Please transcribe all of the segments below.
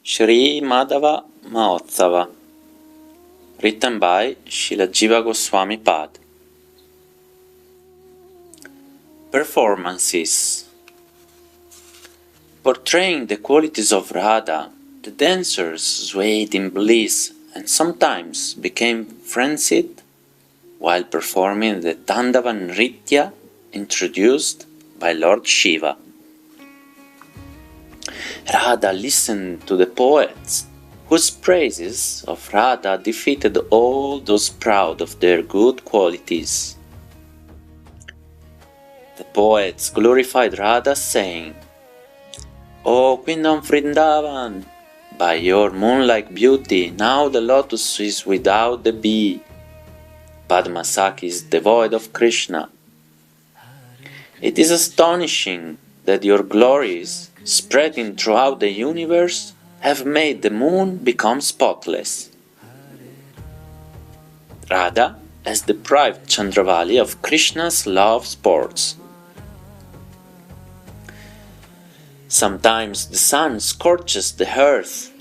Sri Madhava Mahotsava, written by Srila Jiva Goswamipada. Performances. Portraying the qualities of Radha, the dancers swayed in bliss and sometimes became frenzied while performing the Tandava Nritya introduced by Lord Shiva. Radha listened to the poets, whose praises of Radha defeated all those proud of their good qualities. The poets glorified Radha, saying, "O Queen of Vrindavana, by your moon-like beauty, now the lotus is without the bee. Padmasakhi is devoid of Krishna. It is astonishing that your glories, spreading throughout the universe, have made the moon become spotless." Radha has deprived Chandravali of Krishna's love sports. Sometimes the sun scorches the earth,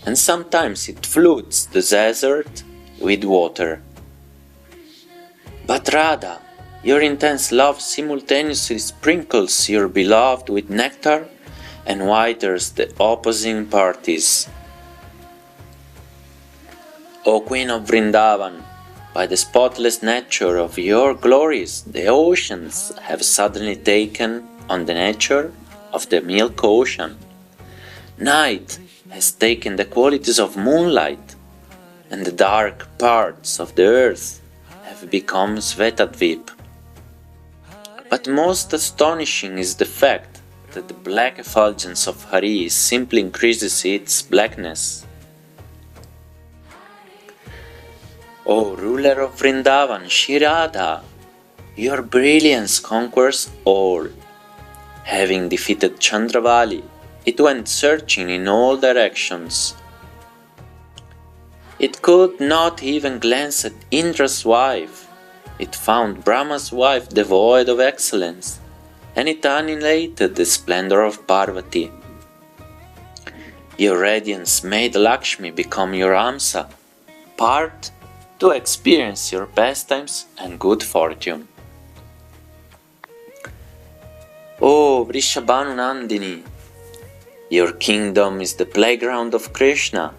and sometimes it floods the desert with water. But Radha, your intense love simultaneously sprinkles your beloved with nectar and waters the opposing parties. O Queen of Vrindavana, by the spotless nature of your glories, the oceans have suddenly taken on the nature of the milk ocean. Night has taken the qualities of moonlight, and the dark parts of the earth have become Svetadvip. But most astonishing is the fact that the black effulgence of Hari simply increases its blackness. O ruler of Vrindavan, Shri Radha, your brilliance conquers all. Having defeated Chandravali, it went searching in all directions. It could not even glance at Indra's wife. It found Brahma's wife devoid of excellence, and it annihilated the splendor of Parvati. Your radiance made Lakshmi become your Amsa, part to experience your pastimes and good fortune. O Vrishabhanu Nandini, your kingdom is the playground of Krishna.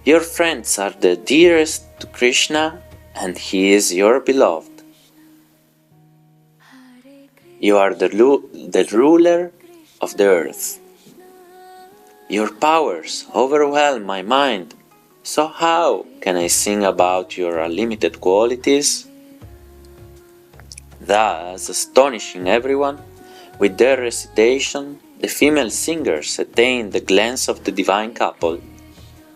Your friends are the dearest to Krishna, and he is your beloved. You are the ruler of the earth. Your powers overwhelm my mind, so how can I sing about your unlimited qualities? Thus, astonishing everyone, with their recitation, the female singers attained the glance of the divine couple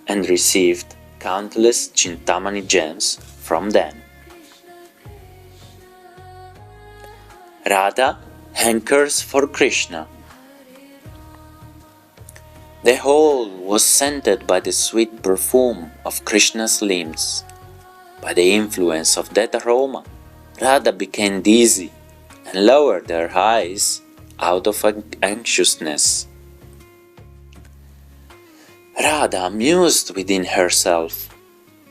and received countless Chintamani gems from them. Radha hankers for Krishna. The whole was scented by the sweet perfume of Krishna's limbs. By the influence of that aroma, Radha became dizzy and lowered her eyes out of anxiousness. Radha mused within herself,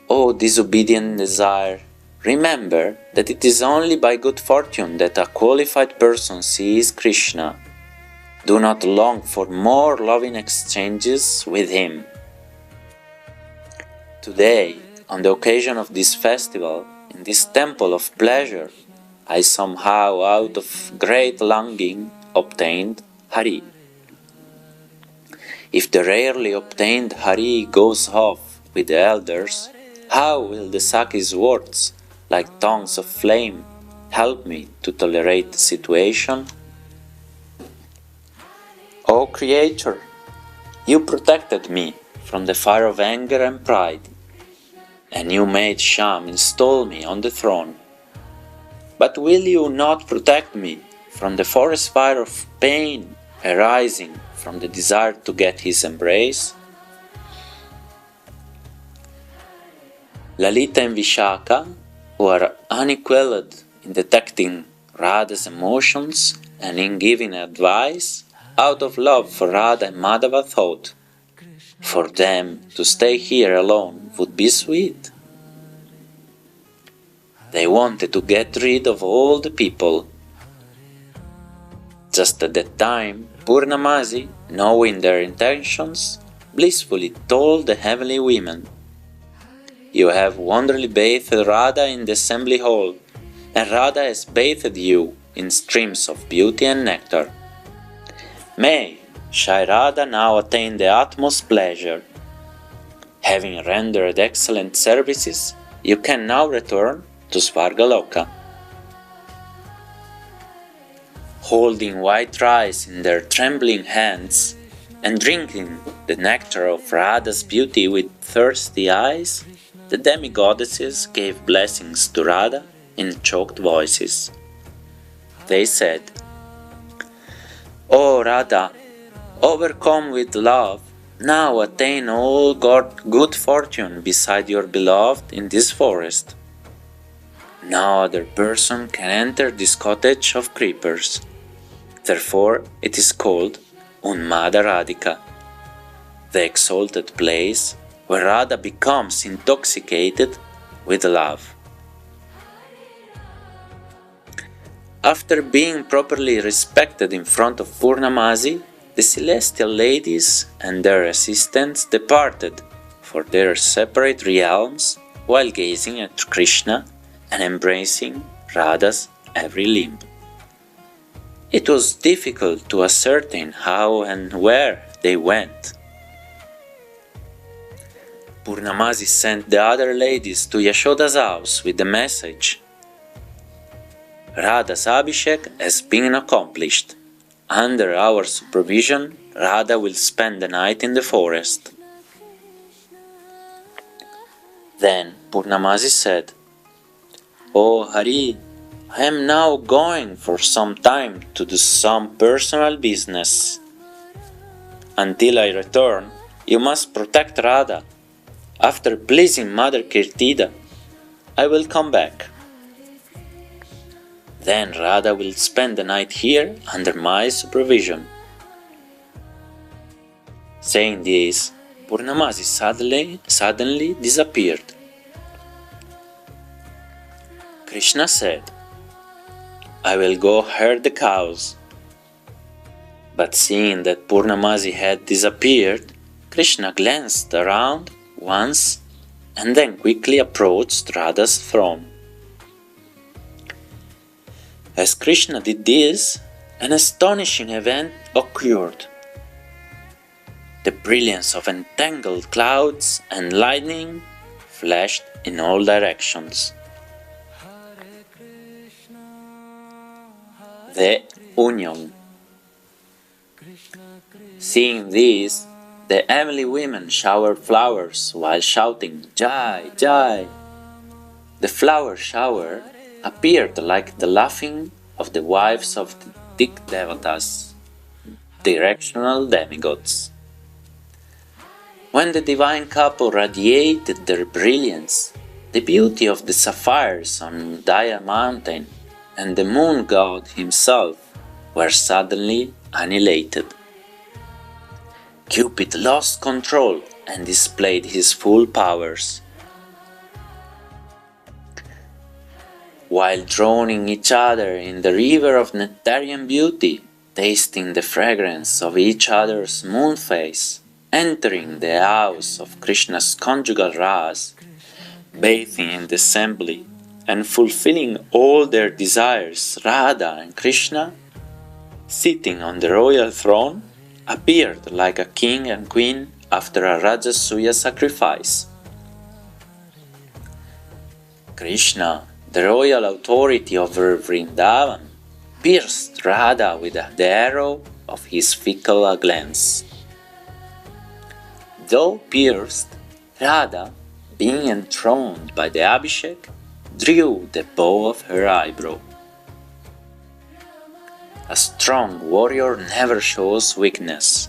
"O disobedient desire, remember that it is only by good fortune that a qualified person sees Krishna. Do not long for more loving exchanges with him." Today, on the occasion of this festival, in this temple of pleasure, I somehow, out of great longing, obtained Hari. If the rarely obtained Hari goes off with the elders, how will the Sakhi's words, like tongues of flame, help me to tolerate the situation? O Creator, you protected me from the fire of anger and pride, and you made Sham install me on the throne. But will you not protect me from the forest fire of pain arising from the desire to get his embrace? Lalita and Vishaka, who are unequaled in detecting Radha's emotions and in giving advice, out of love for Radha and Madhava, thought, For them to stay here alone would be sweet. They wanted to get rid of all the people. Just at that time, Purnamasi, knowing their intentions, blissfully told the heavenly women, "You have wonderfully bathed Radha in the assembly hall, and Radha has bathed you in streams of beauty and nectar. May Shai Radha now attain the utmost pleasure. Having rendered excellent services, you can now return to Svargaloka." Holding white rice in their trembling hands and drinking the nectar of Radha's beauty with thirsty eyes, the demigoddesses gave blessings to Radha in choked voices. They said, "O Radha, overcome with love, now attain all good fortune beside your beloved in this forest. No other person can enter this cottage of creepers. Therefore it is called Unmada Radhika, the exalted place where Radha becomes intoxicated with love." After being properly respected in front of Purnamasi, the celestial ladies and their assistants departed for their separate realms while gazing at Krishna and embracing Radha's every limb. It was difficult to ascertain how and where they went. Purnamasi sent the other ladies to Yashoda's house with the message, "Radha's Abhishek has been accomplished. Under our supervision, Radha will spend the night in the forest." Then Purnamasi said, "O Hari, I am now going for some time to do some personal business. Until I return, you must protect Radha. After pleasing Mother Kirtida, I will come back. Then Radha will spend the night here under my supervision." Saying this, Purnamasi suddenly disappeared. Krishna said, "I will go herd the cows." But seeing that Purnamasi had disappeared, Krishna glanced around once and then quickly approached Radha's throne. As Krishna did this, an astonishing event occurred. The brilliance of entangled clouds and lightning flashed in all directions. The union. Seeing this, the heavenly women showered flowers while shouting, "Jai, Jai!" The flower shower appeared like the laughing of the wives of the Dik Devatas, directional demigods. When the divine couple radiated their brilliance, the beauty of the sapphires on Daya mountain and the moon god himself were suddenly annihilated. Cupid lost control and displayed his full powers. While drowning each other in the river of nectarian beauty, tasting the fragrance of each other's moon face, entering the house of Krishna's conjugal ras, bathing in the assembly, and fulfilling all their desires, Radha and Krishna, sitting on the royal throne, appeared like a king and queen after a Rajasuya sacrifice. Krishna, the royal authority over Vrindavan, pierced Radha with the arrow of his fickle glance. Though pierced, Radha, being enthroned by the Abhishek, drew the bow of her eyebrow. A strong warrior never shows weakness.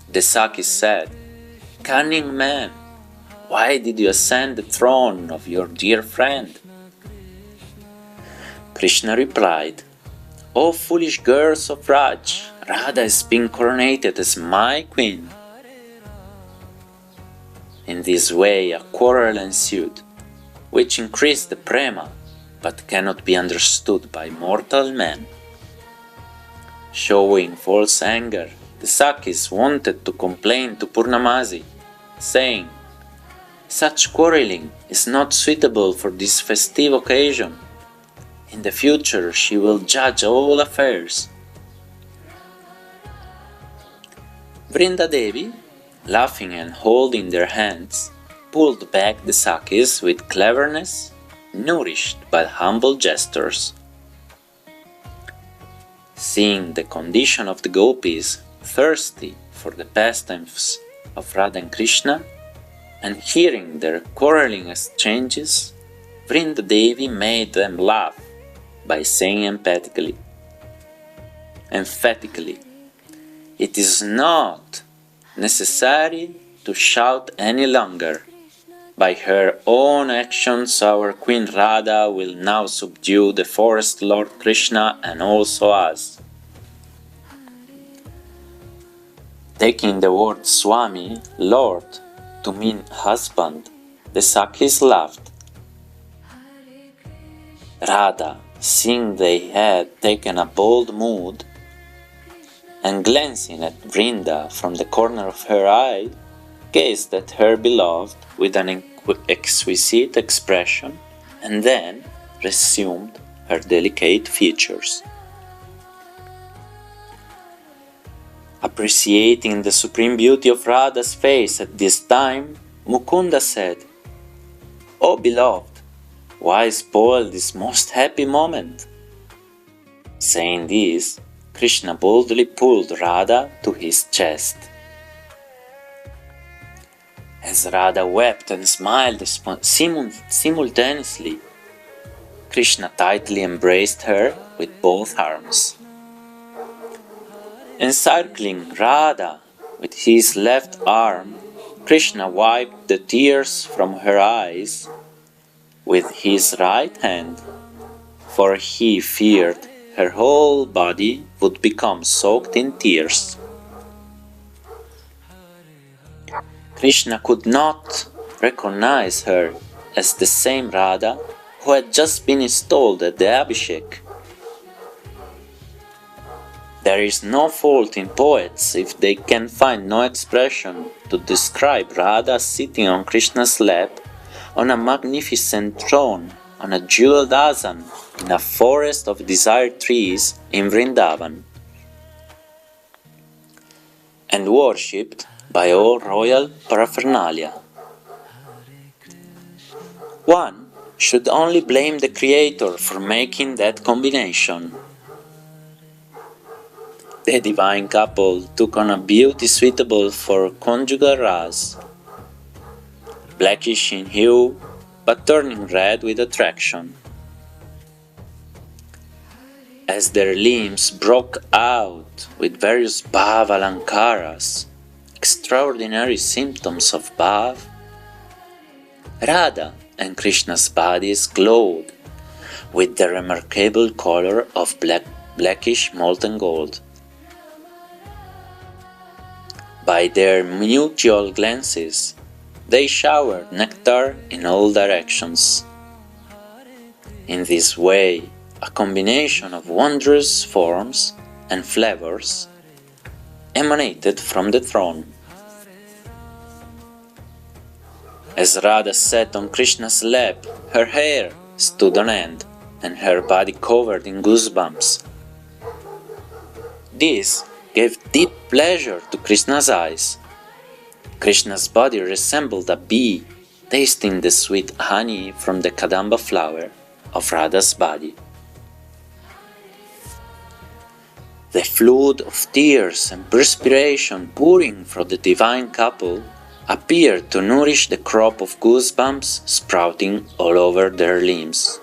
The Sakis said, "Cunning man, why did you ascend the throne of your dear friend?" Krishna replied, "O foolish girls of Raj, Radha is being coronated as my queen. In this way a quarrel ensued, which increased the prema, but cannot be understood by mortal man. Showing false anger, the Sakis wanted to complain to Purnamasi, saying, "Such quarreling is not suitable for this festive occasion. In the future she will judge all affairs." Vrindadevi, laughing and holding their hands, pulled back the Sakis with cleverness, nourished by humble gestures. Seeing the condition of the gopis thirsty for the pastimes of Radha and Krishna, and hearing their quarreling exchanges, Vrindadevi made them laugh by saying emphatically, "It is not necessary to shout any longer. By her own actions our Queen Radha will now subdue the forest Lord Krishna and also us." Taking the word Swami, Lord, to mean husband, the Sakis laughed. Radha, seeing they had taken a bold mood, and glancing at Vrinda from the corner of her eye, gazed at her beloved with an exquisite expression, and then resumed her delicate features. Appreciating the supreme beauty of Radha's face at this time, Mukunda said, "O beloved, why spoil this most happy moment?" Saying this, Krishna boldly pulled Radha to his chest. As Radha wept and smiled simultaneously, Krishna tightly embraced her with both arms. Encircling Radha with his left arm, Krishna wiped the tears from her eyes with his right hand, for he feared her whole body would become soaked in tears. Krishna could not recognize her as the same Radha who had just been installed at the Abhishek. There is no fault in poets if they can find no expression to describe Radha sitting on Krishna's lap on a magnificent throne on a jeweled asan in a forest of desired trees in Vrindavan, and worshipped by all royal paraphernalia. One should only blame the Creator for making that combination. The divine couple took on a beauty suitable for conjugal ras, blackish in hue, but turning red with attraction. As their limbs broke out with various bhav alankaras, extraordinary symptoms of bhav, Radha and Krishna's bodies glowed with the remarkable color of blackish molten gold. By their mutual glances, they showered nectar in all directions. In this way, a combination of wondrous forms and flavors emanated from the throne. As Radha sat on Krishna's lap, her hair stood on end and her body covered in goosebumps. This gave deep pleasure to Krishna's eyes. Krishna's body resembled a bee tasting the sweet honey from the kadamba flower of Radha's body. The flood of tears and perspiration pouring from the divine couple appeared to nourish the crop of goosebumps sprouting all over their limbs.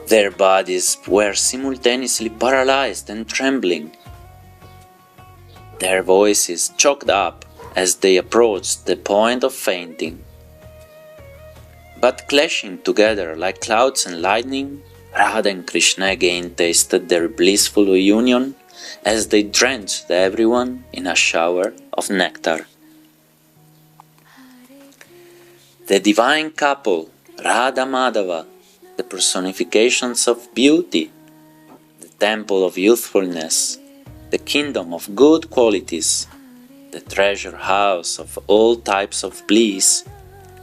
Their bodies were simultaneously paralyzed and trembling. Their voices choked up as they approached the point of fainting. But clashing together like clouds and lightning, Radha and Krishna again tasted their blissful union as they drenched everyone in a shower of nectar. The divine couple, Radha Madhava, the personifications of beauty, the temple of youthfulness, the kingdom of good qualities, the treasure house of all types of bliss,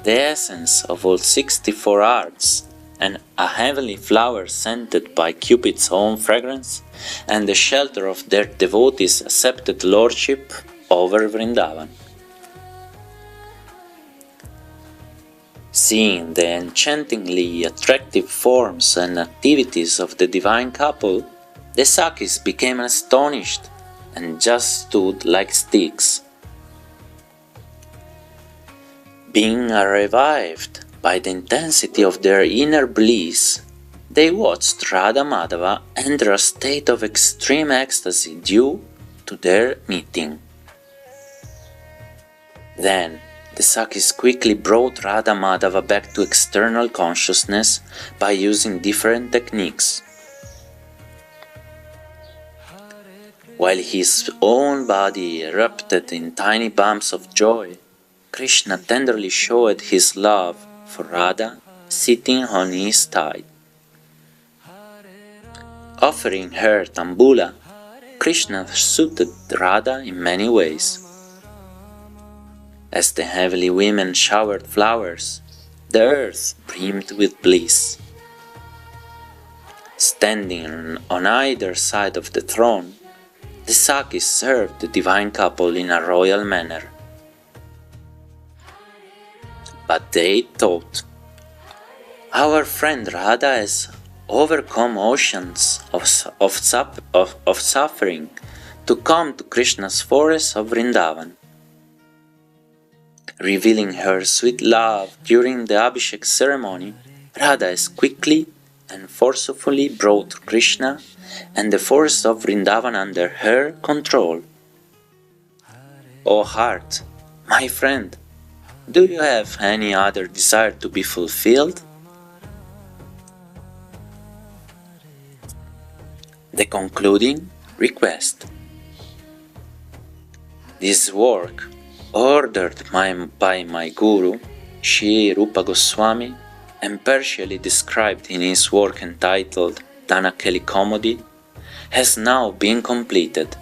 the essence of all 64 arts, and a heavenly flower scented by Cupid's own fragrance, and the shelter of their devotees' accepted lordship over Vrindavan. Seeing the enchantingly attractive forms and activities of the divine couple, the Sakis became astonished and just stood like sticks. Being revived by the intensity of their inner bliss, they watched Radha Madhava enter a state of extreme ecstasy due to their meeting. Then, the Sakis quickly brought Radha Madhava back to external consciousness by using different techniques. While his own body erupted in tiny bumps of joy, Krishna tenderly showed his love for Radha sitting on his thigh. Offering her tambula, Krishna suited Radha in many ways. As the heavenly women showered flowers, the earth brimmed with bliss. Standing on either side of the throne, the Sakis served the divine couple in a royal manner. But they thought, "Our friend Radha has overcome oceans of suffering to come to Krishna's forest of Vrindavan. Revealing her sweet love during the Abhishek ceremony, Radha has quickly and forcefully brought Krishna and the forest of Vrindavan under her control. O heart, my friend, do you have any other desire to be fulfilled?" The concluding request. This work, ordered by my Guru, Sri Rupa Goswami, and partially described in his work entitled Dhanakeli Komodi, has now been completed.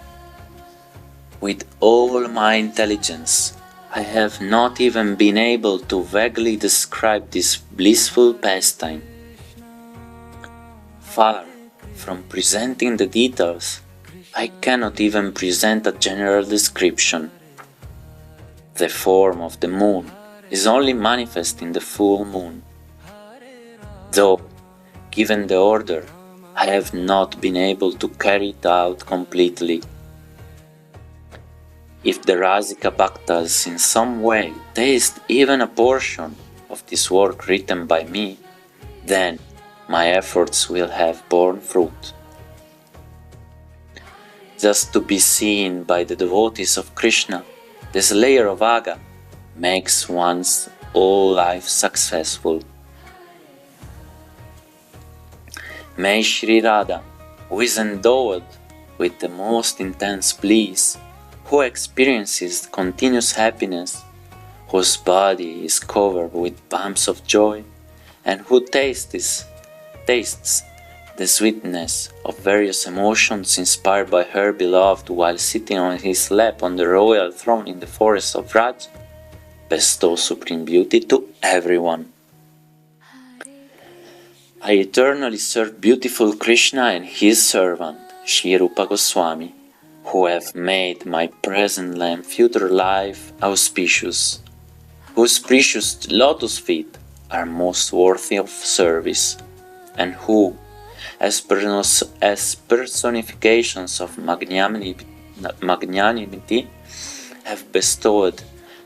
With all my intelligence, I have not even been able to vaguely describe this blissful pastime. Far from presenting the details, I cannot even present a general description. The form of the moon is only manifest in the full moon. Though, given the order, I have not been able to carry it out completely. If the Rasika Bhaktas in some way taste even a portion of this work written by me, then my efforts will have borne fruit. Just to be seen by the devotees of Krishna, the slayer of Aga, makes one's whole life successful. May Sri Radha, who is endowed with the most intense bliss, who experiences continuous happiness, whose body is covered with bumps of joy, and who tastes the sweetness of various emotions inspired by her beloved while sitting on his lap on the royal throne in the forest of Raj, bestow supreme beauty to everyone. I eternally serve beautiful Krishna and his servant, Sri Rupa Goswami, who have made my present and future life auspicious, whose precious lotus feet are most worthy of service, and who, as personifications of magnanimity, have bestowed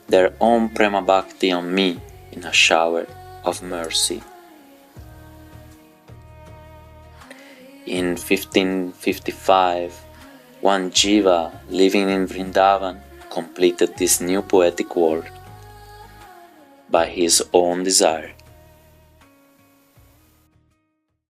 their own prema bhakti on me in a shower of mercy. In 1555, one Jiva living in Vrindavan completed this new poetic work by his own desire.